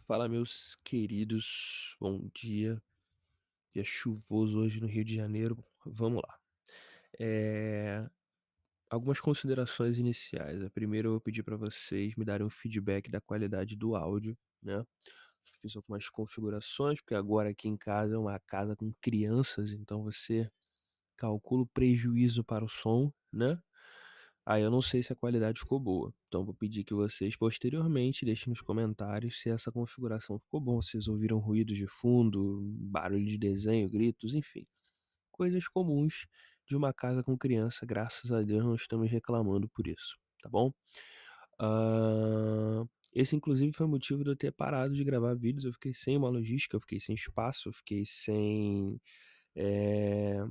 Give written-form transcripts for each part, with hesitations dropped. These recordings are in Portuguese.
Fala, meus queridos, bom dia. Dia chuvoso hoje no Rio de Janeiro. Vamos lá. Eh, Algumas considerações iniciais. A primeira, eu vou pedir para vocês me darem um feedback da qualidade do áudio, né? Fiz algumas configurações, porque agora aqui em casa é uma casa com crianças, então você calcula o prejuízo para o som, né? Aí eu não sei se a qualidade ficou boa. Então vou pedir que vocês posteriormente deixem nos comentários se essa configuração ficou bom, se vocês ouviram ruídos de fundo, barulho de desenho, gritos, enfim. Coisas comuns de uma casa com criança, graças a Deus não estamos reclamando por isso, tá bom? Esse inclusive foi o motivo de eu ter parado de gravar vídeos, eu fiquei sem uma logística, eu fiquei sem espaço, eu fiquei sem, eh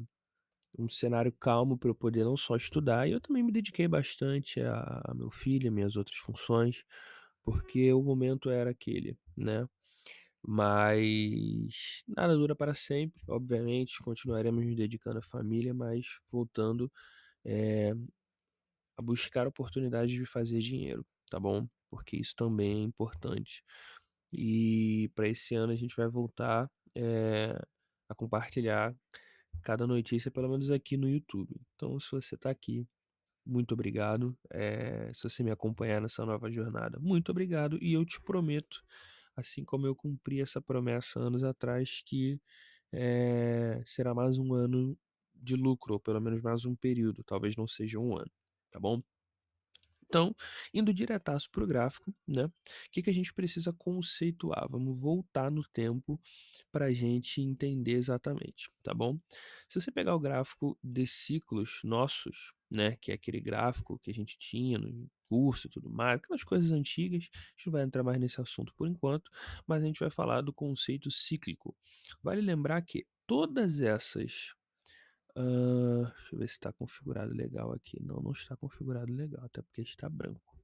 um cenário calmo para eu poder não só estudar, e eu também me dediquei bastante a meu filho, minhas outras funções, porque o momento era aquele, né. Mas nada dura para sempre, obviamente, continuaremos nos dedicando à família, mas voltando, eh, a buscar oportunidades de fazer dinheiro, tá bom? Porque isso também é importante. E para esse ano a gente vai voltar, a compartilhar cada notícia, pelo menos aqui no YouTube. Então, se você está aqui, muito obrigado. Se você me acompanhar nessa nova jornada, muito obrigado. E eu te prometo, assim como eu cumpri essa promessa anos atrás, que será mais um ano de lucro, ou pelo menos mais um período, talvez não seja um ano, tá bom? Então, indo diretaço para o gráfico, né? O que que a gente precisa conceituar? Vamos voltar no tempo para a gente entender exatamente, tá bom? Se você pegar o gráfico de ciclos nossos, né? Que é aquele gráfico que a gente tinha no curso e tudo mais, aquelas coisas antigas, a gente não vai entrar mais nesse assunto por enquanto, mas a gente vai falar do conceito cíclico. Vale lembrar que todas essas deixa eu ver se está configurado legal aqui. Não, não está configurado legal, até porque está branco.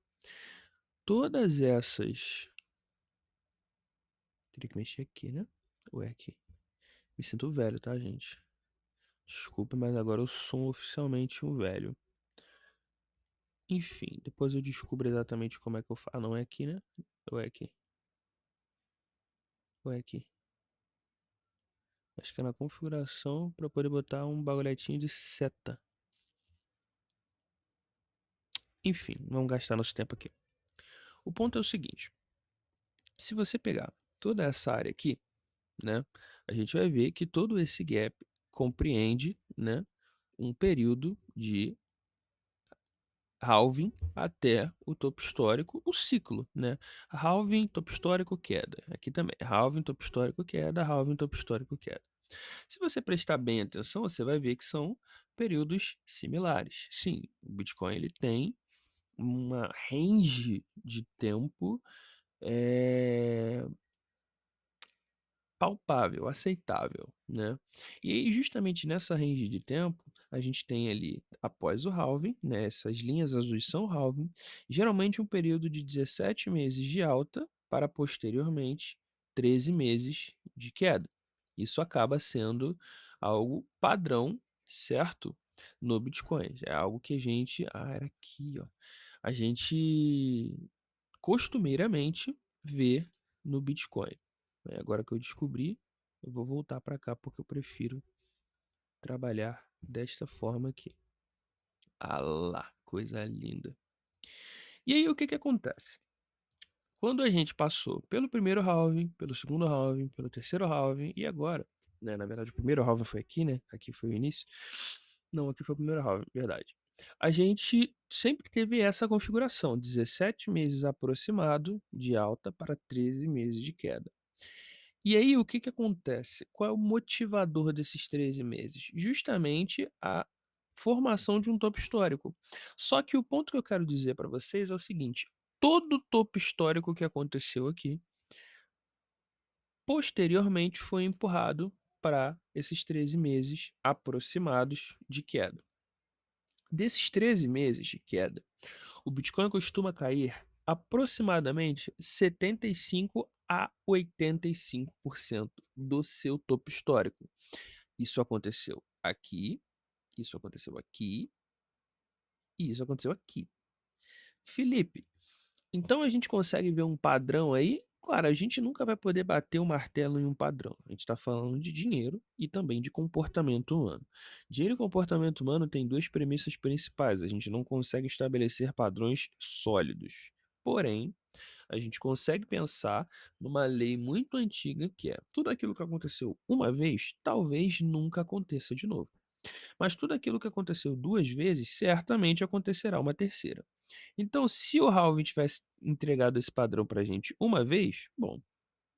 Todas essas teria que mexer aqui, né? Ou é aqui? Me sinto velho, tá, gente? Desculpa, mas agora eu sou oficialmente um velho. Enfim, depois eu descubro exatamente como é que eu faço. Ah, não é aqui, né? Ou é aqui? Ou é aqui? Acho que é na configuração para poder botar um bagulhetinho de seta. Enfim, não vamos gastar nosso tempo aqui. O ponto é o seguinte: se você pegar toda essa área aqui, né, a gente vai ver que todo esse gap compreende, né, um período de halving até o topo histórico, o ciclo, né? Halving, topo histórico, queda. Aqui também, halving, topo histórico, queda, halving, topo histórico, queda. Se você prestar bem atenção, você vai ver que são períodos similares. Sim, o Bitcoin ele tem uma range de tempo eh, palpável, aceitável, né. E aí justamente nessa range de tempo, a gente tem ali após o halving, né, essas linhas azuis são o halving, geralmente um período de 17 meses de alta para posteriormente 13 meses de queda. Isso acaba sendo algo padrão, certo, no Bitcoin. É algo que a gente era aqui, ó. A gente costumeiramente vê no Bitcoin. Agora que eu descobri, eu vou voltar para cá porque eu prefiro trabalhar desta forma aqui. Ah lá, coisa linda. E aí o que que acontece? Quando a gente passou pelo primeiro halving, pelo segundo halving, pelo terceiro halving e agora, né, na verdade o primeiro halving foi aqui, né? Aqui foi o início. Não, aqui foi o primeiro halving, verdade. A gente sempre teve essa configuração, 17 meses aproximado de alta para 13 meses de queda. E aí, o que que acontece? Qual é o motivador desses 13 meses? Justamente a formação de um topo histórico. Só que o ponto que eu quero dizer para vocês é o seguinte: todo topo histórico que aconteceu aqui, posteriormente foi empurrado para esses 13 meses aproximados de queda. Desses 13 meses de queda, o Bitcoin costuma cair aproximadamente 75 a 85% do seu topo histórico. Isso aconteceu aqui, isso aconteceu aqui e isso aconteceu aqui. Felipe, então a gente consegue ver um padrão aí? Claro, a gente nunca vai poder bater o martelo em um padrão. A gente está falando de dinheiro e também de comportamento humano. Dinheiro e comportamento humano têm duas premissas principais. A gente não consegue estabelecer padrões sólidos. Porém, a gente consegue pensar numa lei muito antiga que é: tudo aquilo que aconteceu uma vez, talvez nunca aconteça de novo. Mas tudo aquilo que aconteceu duas vezes, certamente acontecerá uma terceira. Então, se o Halvin tivesse entregado esse padrão pra gente uma vez, bom,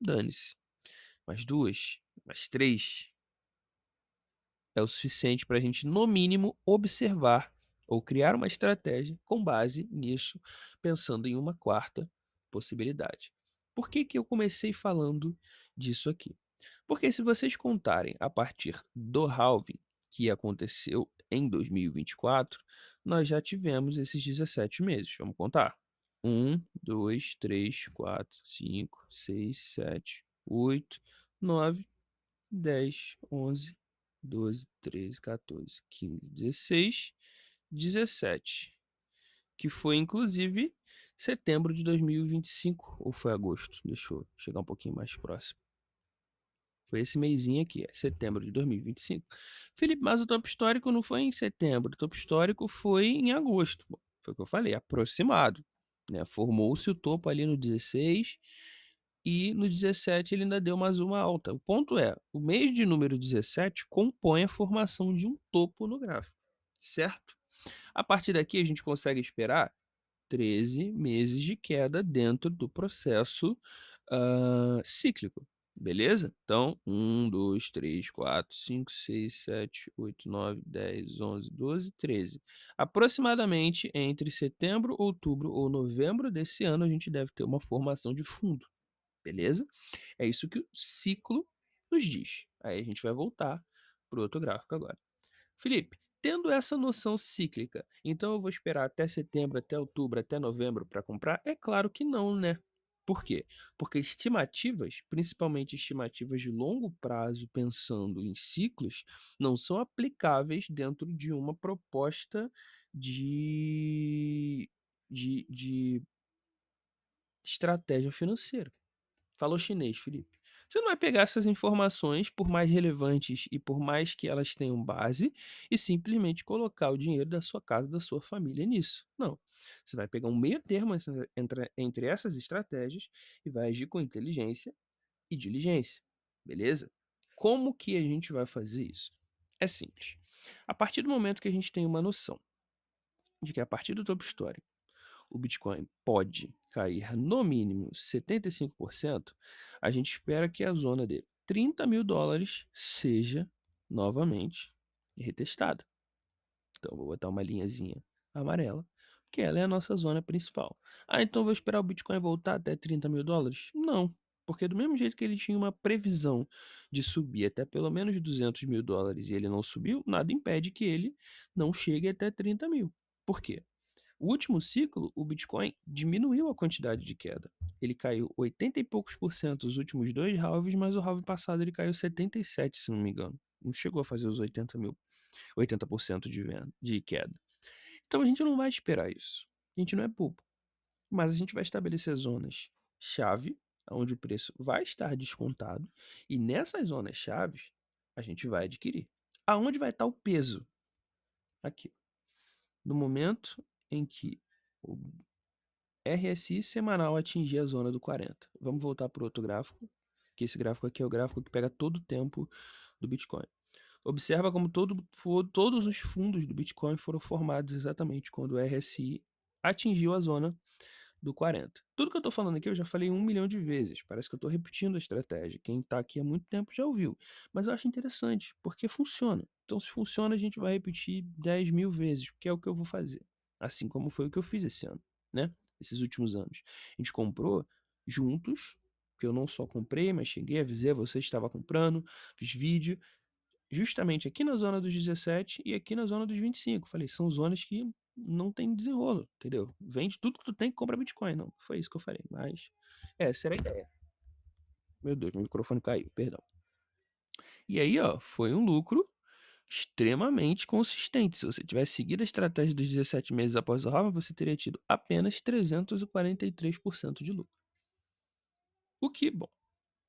dane-se. Mas duas, mas três, é o suficiente para a gente, no mínimo, observar ou criar uma estratégia com base nisso, pensando em uma quarta possibilidade. Por que, que eu comecei falando disso aqui? Porque se vocês contarem a partir do halving que aconteceu em 2024, nós já tivemos esses 17 meses. Vamos contar? 1, 2, 3, 4, 5, 6, 7, 8, 9, 10, 11, 12, 13, 14, 15, 16, 17, que foi inclusive setembro de 2025, ou foi agosto? Deixa eu chegar um pouquinho mais próximo. Foi esse mesinho aqui, setembro de 2025. Felipe, mas o topo histórico não foi em setembro, o topo histórico foi em agosto. Bom, foi o que eu falei, aproximado. Né? Formou-se o topo ali no 16 e no 17 ele ainda deu mais uma alta. O ponto é, o mês de número 17 compõe a formação de um topo no gráfico, certo? A partir daqui a gente consegue esperar 13 meses de queda dentro do processo cíclico, beleza? Então, 1, 2, 3, 4, 5, 6, 7, 8, 9, 10, 11, 12, 13. Aproximadamente entre setembro, outubro ou novembro desse ano, a gente deve ter uma formação de fundo, beleza? É isso que o ciclo nos diz. Aí a gente vai voltar para o outro gráfico agora. Felipe, tendo essa noção cíclica, então eu vou esperar até setembro, até outubro, até novembro para comprar? É claro que não, né? Por quê? Porque estimativas, principalmente estimativas de longo prazo, pensando em ciclos, não são aplicáveis dentro de uma proposta de, de estratégia financeira. Falou chinês, Felipe. Você não vai pegar essas informações, por mais relevantes e por mais que elas tenham base, e simplesmente colocar o dinheiro da sua casa, da sua família nisso. Não. Você vai pegar um meio termo entre essas estratégias e vai agir com inteligência e diligência. Beleza? Como que a gente vai fazer isso? É simples. A partir do momento que a gente tem uma noção de que a partir do topo histórico o Bitcoin pode cair no mínimo 75%, a gente espera que a zona de US$ 30.000 seja novamente retestada. Então, vou botar uma linhazinha amarela, porque ela é a nossa zona principal. Ah, então vou esperar o Bitcoin voltar até US$ 30.000? Não, porque do mesmo jeito que ele tinha uma previsão de subir até pelo menos US$ 200.000 e ele não subiu, nada impede que ele não chegue até 30 mil. Por quê? O último ciclo, o Bitcoin diminuiu a quantidade de queda. Ele caiu 80 e poucos por cento os últimos dois halves, mas o halve passado ele caiu 77, se não me engano. Não chegou a fazer os 80% de queda. Então a gente não vai esperar isso. A gente não é bobo. Mas a gente vai estabelecer zonas chave, onde o preço vai estar descontado, e nessas zonas chaves a gente vai adquirir. Aonde vai estar o peso? Aqui. No momento em que o RSI semanal atingir a zona do 40. Vamos voltar para o outro gráfico, que esse gráfico aqui é o gráfico que pega todo o tempo do Bitcoin. Observa como todos os fundos do Bitcoin foram formados exatamente quando o RSI atingiu a zona do 40. Tudo que eu estou falando aqui eu já falei 1 milhão de vezes. Parece que eu estou repetindo a estratégia. Quem está aqui há muito tempo já ouviu. Mas eu acho interessante, porque funciona. Então, se funciona, a gente vai repetir 10 mil vezes, que é o que eu vou fazer. Assim como foi o que eu fiz esse ano, né? Esses últimos anos. A gente comprou juntos, que eu não só comprei, mas cheguei, avisei, você estava comprando, fiz vídeo, justamente aqui na zona dos 17 e aqui na zona dos 25. Falei, são zonas que não tem desenrolo, entendeu? Vende tudo que tu tem e compra Bitcoin. Não, foi isso que eu falei, mas essa era a ideia. Meu Deus, meu microfone caiu, perdão. E aí, ó, foi um lucro extremamente consistente. Se você tivesse seguido a estratégia dos 17 meses após o halving, você teria tido apenas 343% de lucro. O que, bom,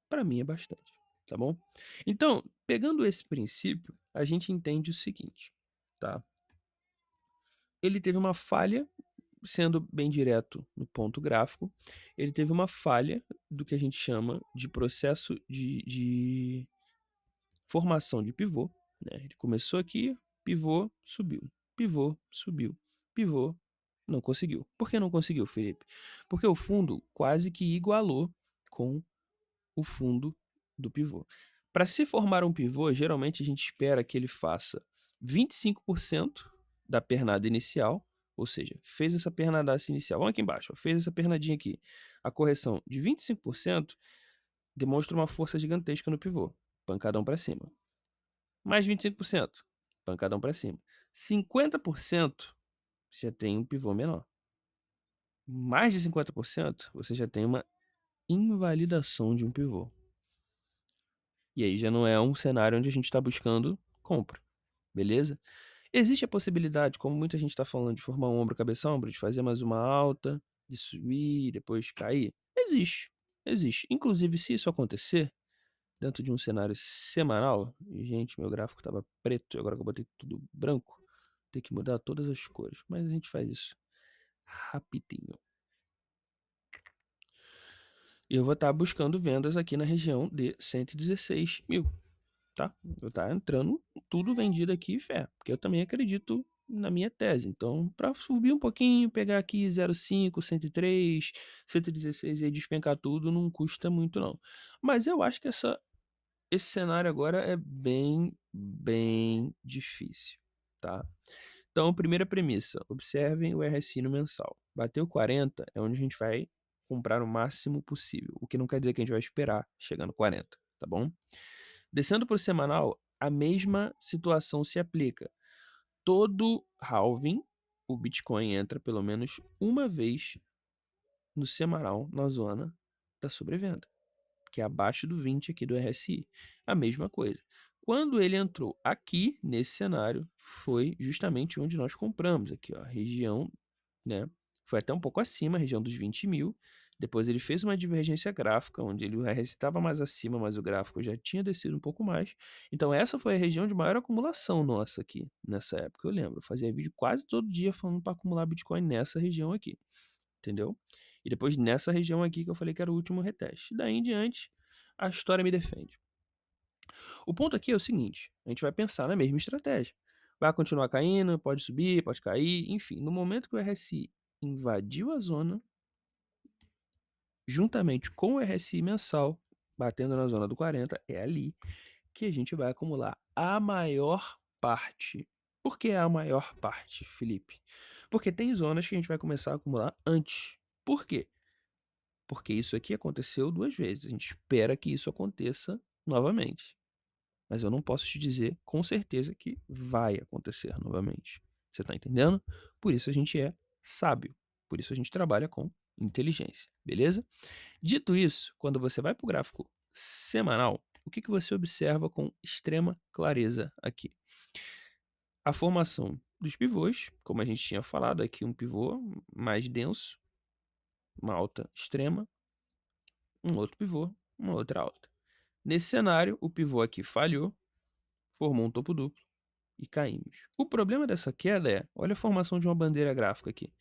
para mim é bastante, tá bom? Então, pegando esse princípio, a gente entende o seguinte, tá? Ele teve uma falha, sendo bem direto no ponto gráfico, ele teve uma falha do que a gente chama de processo de formação de pivô, né? Ele começou aqui, pivô, subiu, pivô, não conseguiu. Por que não conseguiu, Felipe? Porque o fundo quase que igualou com o fundo do pivô. Para se formar um pivô, geralmente a gente espera que ele faça 25% da pernada inicial, ou seja, fez essa pernadaça inicial. Vamos aqui embaixo, ó, fez essa pernadinha aqui. A correção de 25% demonstra uma força gigantesca no pivô. Pancadão para cima. Mais 25%, pancadão para cima. 50% você já tem um pivô menor. Mais de 50% você já tem uma invalidação de um pivô. E aí já não é um cenário onde a gente está buscando compra, beleza? Existe a possibilidade, como muita gente está falando, de formar um ombro, cabeça, ombro, de fazer mais uma alta, de subir, depois cair? Existe, existe. Inclusive, se isso acontecer, dentro de um cenário semanal, e, gente, meu gráfico estava preto, agora que eu botei tudo branco, tem que mudar todas as cores, mas a gente faz isso rapidinho. Eu vou estar buscando vendas aqui na região de 116 mil. Tá? Eu tá entrando tudo vendido aqui, fé, porque eu também acredito na minha tese. Então, para subir um pouquinho, pegar aqui 0,5, 103, 116 e aí despencar tudo, não custa muito não. Mas eu acho que esse cenário agora é bem difícil, tá? Então, primeira premissa, observem o RSI no mensal. Bateu 40 é onde a gente vai comprar o máximo possível, o que não quer dizer que a gente vai esperar chegar no 40, tá bom? Descendo para o semanal, a mesma situação se aplica. Todo halving, o Bitcoin entra pelo menos uma vez no semanal na zona da sobrevenda, que é abaixo do 20 aqui do RSI. A mesma coisa. Quando ele entrou aqui nesse cenário, foi justamente onde nós compramos, aqui, ó, a região, né? Foi até um pouco acima, a região dos 20 mil. Depois ele fez uma divergência gráfica, onde o RSI estava mais acima, mas o gráfico já tinha descido um pouco mais. Então essa foi a região de maior acumulação nossa aqui, nessa época, eu lembro. Eu fazia vídeo quase todo dia falando para acumular Bitcoin nessa região aqui, entendeu? E depois nessa região aqui que eu falei que era o último reteste. Daí em diante, a história me defende. O ponto aqui é o seguinte: a gente vai pensar na mesma estratégia. Vai continuar caindo, pode subir, pode cair, enfim. No momento que o RSI invadiu a zona, juntamente com o RSI mensal, batendo na zona do 40, é ali que a gente vai acumular a maior parte. Por que a maior parte, Felipe? Porque tem zonas que a gente vai começar a acumular antes. Por quê? Porque isso aqui aconteceu duas vezes. A gente espera que isso aconteça novamente. Mas eu não posso te dizer com certeza que vai acontecer novamente. Você está entendendo? Por isso a gente é sábio. Por isso a gente trabalha com inteligência, beleza? Dito isso, quando você vai para o gráfico semanal, o que você observa com extrema clareza aqui? A formação dos pivôs, como a gente tinha falado aqui, um pivô mais denso, uma alta extrema, um outro pivô, uma outra alta. Nesse cenário, o pivô aqui falhou, formou um topo duplo e caímos. O problema dessa queda é, olha a formação de uma bandeira gráfica aqui.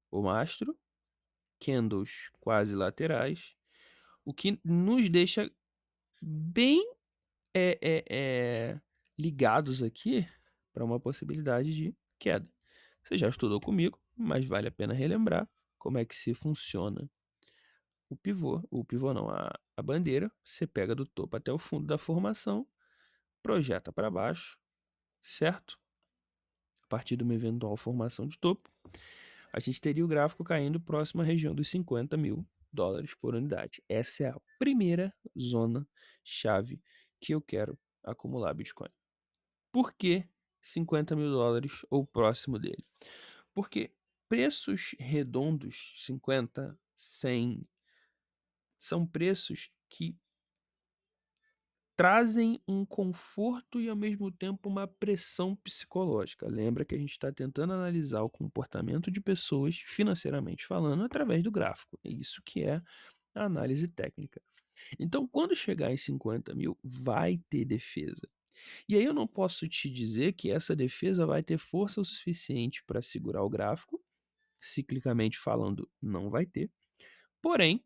O mastro, candles quase laterais, o que nos deixa bem é, é, é, ligados aqui para uma possibilidade de queda. Você já estudou comigo, mas vale a pena relembrar como é que se funciona o pivô não, a bandeira. Você pega do topo até o fundo da formação, projeta para baixo, certo? A partir de uma eventual formação de topo, a gente teria o gráfico caindo próximo à região dos 50 mil dólares por unidade. Essa é a primeira zona chave que eu quero acumular Bitcoin. Por que 50 mil dólares ou próximo dele? Porque preços redondos, 50, 100, são preços que trazem um conforto e ao mesmo tempo uma pressão psicológica. Lembra que a gente está tentando analisar o comportamento de pessoas financeiramente falando através do gráfico. É isso que é a análise técnica. Então, quando chegar em 50.000, vai ter defesa. E aí eu não posso te dizer que essa defesa vai ter força o suficiente para segurar o gráfico, ciclicamente falando, não vai ter. Porém,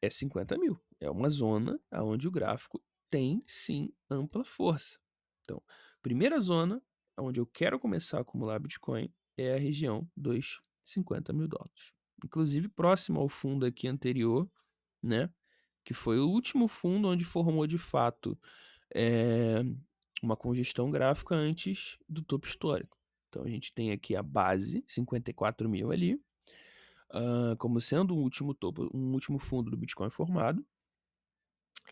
é 50.000. É uma zona onde o gráfico tem sim ampla força. Então, primeira zona onde eu quero começar a acumular Bitcoin é a região dos US$ 50.000. Inclusive próximo ao fundo aqui anterior, né? Que foi o último fundo onde formou de fato eh, uma congestão gráfica antes do topo histórico. Então a gente tem aqui a base, 54.000 ali, como sendo um último topo, um último fundo do Bitcoin formado,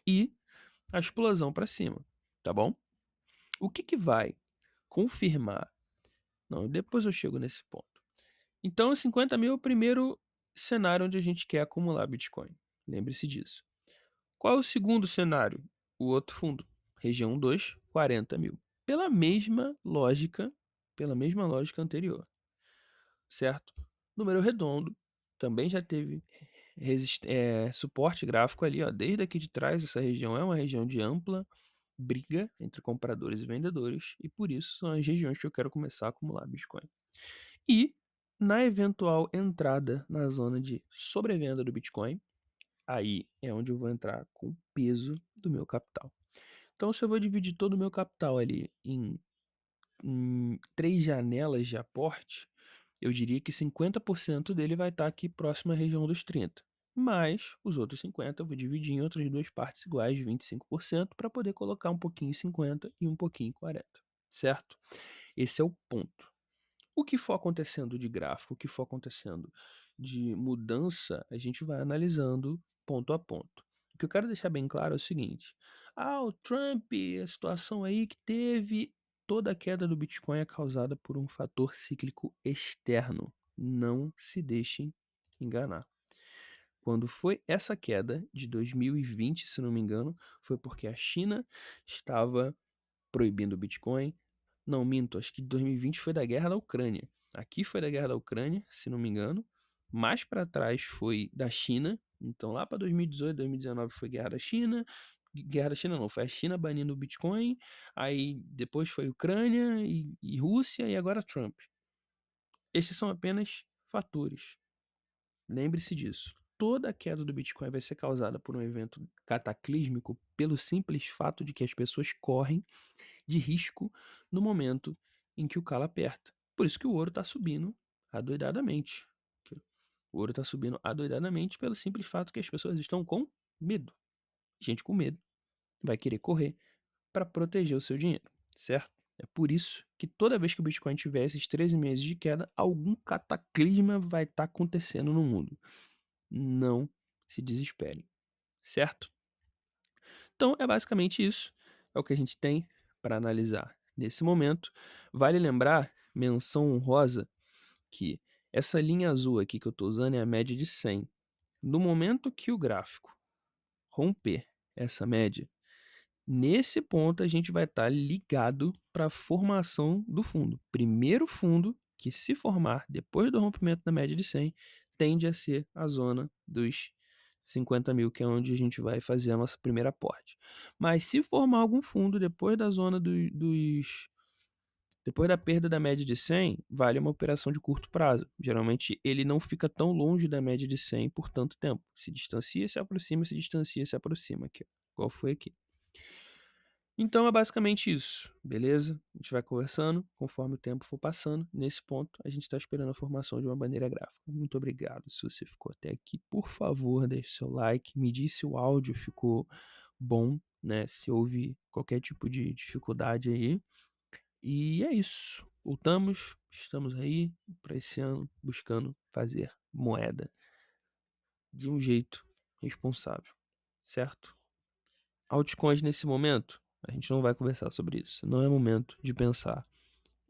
e a explosão para cima, tá bom? O que, que vai confirmar? Não, depois eu chego nesse ponto. Então, 50.000 é o primeiro cenário onde a gente quer acumular Bitcoin. Lembre-se disso. Qual é o segundo cenário? O outro fundo, região 2, 40.000. Pela mesma lógica anterior, certo? Número redondo também já teve suporte gráfico ali, ó, desde aqui de trás. Essa região é uma região de ampla briga entre compradores e vendedores, e por isso são as regiões que eu quero começar a acumular Bitcoin. E na eventual entrada na zona de sobrevenda do Bitcoin, aí é onde eu vou entrar com o peso do meu capital. Então, se eu vou dividir todo o meu capital ali em 3 janelas de aporte, eu diria que 50% dele vai estar aqui próximo à região dos 30. Mas os outros 50 eu vou dividir em outras duas partes iguais, de 25%, para poder colocar um pouquinho em 50 e um pouquinho em 40, certo? Esse é o ponto. O que for acontecendo de gráfico, o que for acontecendo de mudança, a gente vai analisando ponto a ponto. O que eu quero deixar bem claro é o seguinte: o Trump, a situação aí que teve, toda a queda do Bitcoin é causada por um fator cíclico externo. Não se deixem enganar. Quando foi essa queda de 2020, se não me engano, foi porque a China estava proibindo o Bitcoin. Não, minto, acho que 2020 foi da guerra da Ucrânia. Aqui foi da guerra da Ucrânia, se não me engano. Mais para trás foi da China. Então lá para 2018, 2019 foi guerra da China. Guerra da China não, foi a China banindo o Bitcoin. Aí depois foi Ucrânia e Rússia e agora Trump. Esses são apenas fatores. Lembre-se disso. Toda a queda do Bitcoin vai ser causada por um evento cataclísmico pelo simples fato de que as pessoas correm de risco no momento em que o calo aperta. Por isso que o ouro está subindo adoidadamente. O ouro está subindo adoidadamente pelo simples fato que as pessoas estão com medo. Gente com medo vai querer correr para proteger o seu dinheiro, certo? É por isso que toda vez que o Bitcoin tiver esses 13 meses de queda, algum cataclisma vai estar acontecendo no mundo. Não se desesperem, certo? Então é basicamente isso. É o que a gente tem para analisar nesse momento. Vale lembrar, menção honrosa, que essa linha azul aqui que eu estou usando é a média de 100. No momento que o gráfico romper essa média, nesse ponto a gente vai estar ligado para a formação do fundo. Primeiro fundo que se formar depois do rompimento da média de 100 tende a ser a zona dos 50.000, que é onde a gente vai fazer a nossa primeira aporte. Mas se formar algum fundo depois da zona depois da perda da média de 100, vale uma operação de curto prazo. Geralmente ele não fica tão longe da média de 100 por tanto tempo. Se distancia, se aproxima, se distancia, se aproxima. Aqui, igual foi aqui. Então é basicamente isso, beleza? A gente vai conversando conforme o tempo for passando. Nesse ponto, a gente está esperando a formação de uma bandeira gráfica. Muito obrigado se você ficou até aqui. Por favor, deixe seu like, me diz se o áudio ficou bom, né? Se houve qualquer tipo de dificuldade aí. E é isso. Voltamos, estamos aí para esse ano buscando fazer moeda de um jeito responsável, certo? Altcoins nesse momento, a gente não vai conversar sobre isso. Não é momento de pensar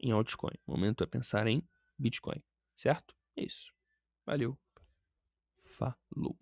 em altcoin. O momento é pensar em Bitcoin, certo? É isso. Valeu. Falou.